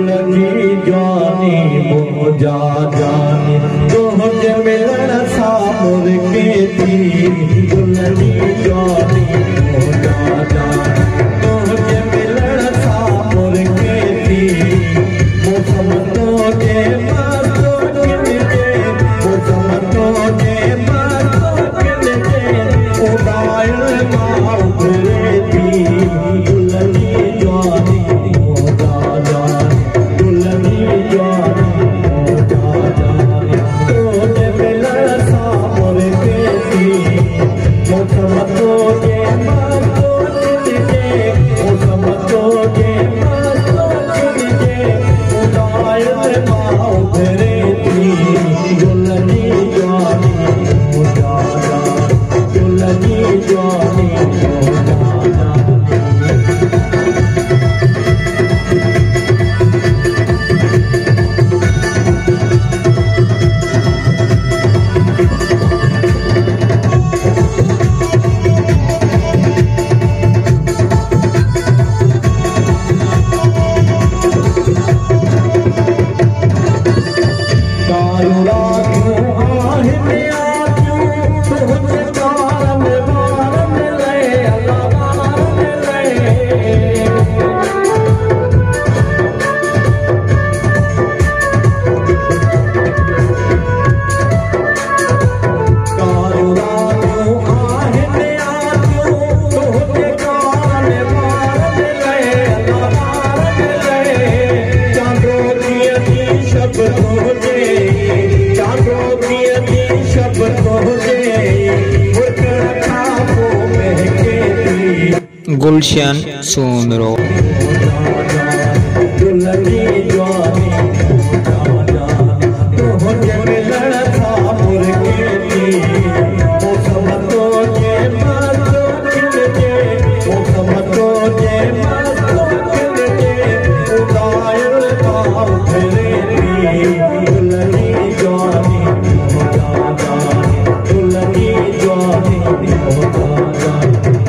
दुल्हनी जानी मोजा जानी तुझे मिलन सामुर के थी दुल्हनी जानी मोजा जानी तुझे मिलन सामुर के थी मौसम तुझे बातों किनके मौसम तुझे बातों किनके उदायल माँ उभरे थी दुल्हनी जानी मोजा जानी दुल्हनी जानी मोजा जानी तुझे मिलन सामुर के थी मौसम तुझे बातों किनके मौसम तुझे बातों किनके उदायल माँ उभरे थी दुल्हनी जानी मोजा जानी दुल्हनी जानी मोजा जानी। गुलशन सोनरो दुल्हनी जानी मोजा जानी तुझे मिलन सामुर के थी मौसम तुझे बातों किनके मौसम तुझे बातों किनके उदायल माँ उभरे थी दुल्हनी जानी मोजा जानी दुल्हनी जानी मोजा जानी।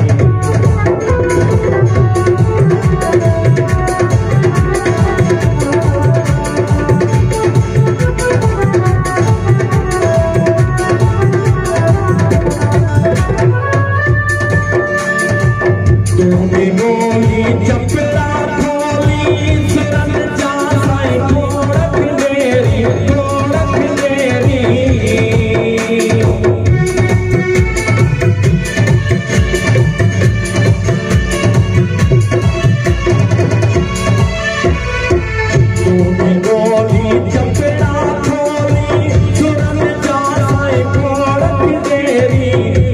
तूने बोली चपला खोली शरण जा साईं गोरख देरी तूने बोली चपला खोली शरण जा साईं गोरख देरी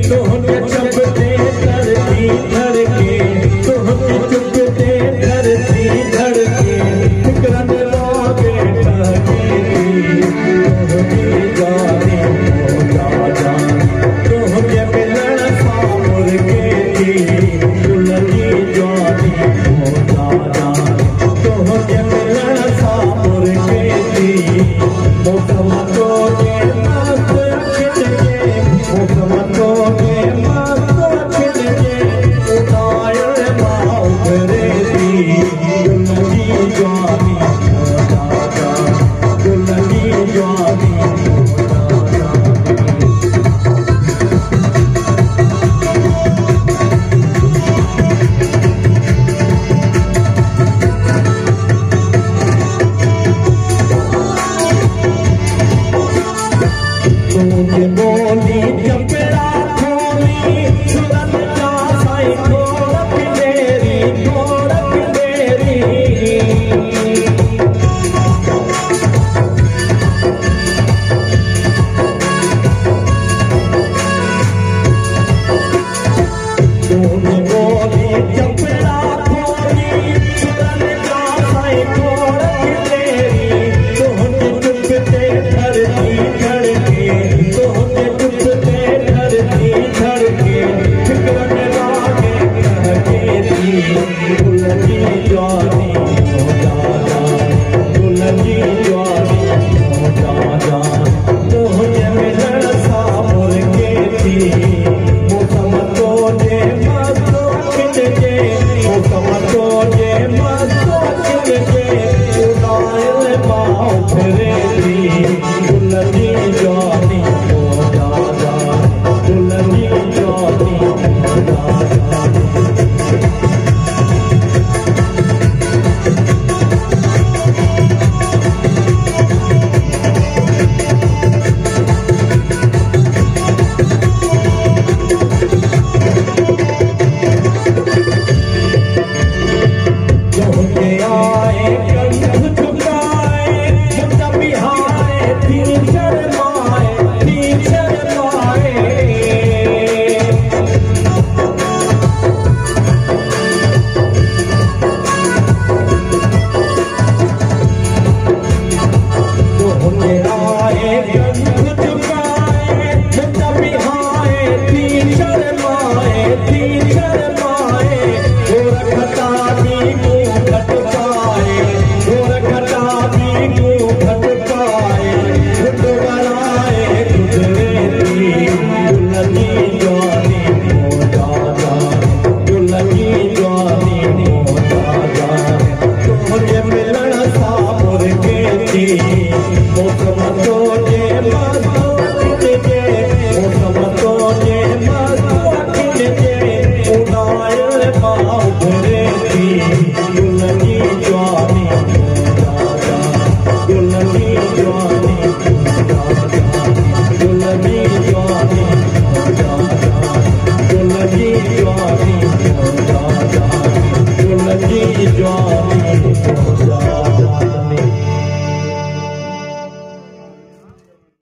तूने चपते धरती धड़के तुझे चुपते धरती धड़के फिक्रन लागे टहके तुझे जाने मोजा जानी तुझे मिलन सामुर के थी दुल्हनी जानी मोजा जानी तुझे मिलन सामुर के थी मौसम तुझे बातों किनके मौसम तुझे बातों किनके उदायल माँ उभरे थी दुल्हनी जानी मोजा जानी। माँ फिरे थी दुल्हनी जानी हो दादा दुल्हनी जानी हो दादा Dulla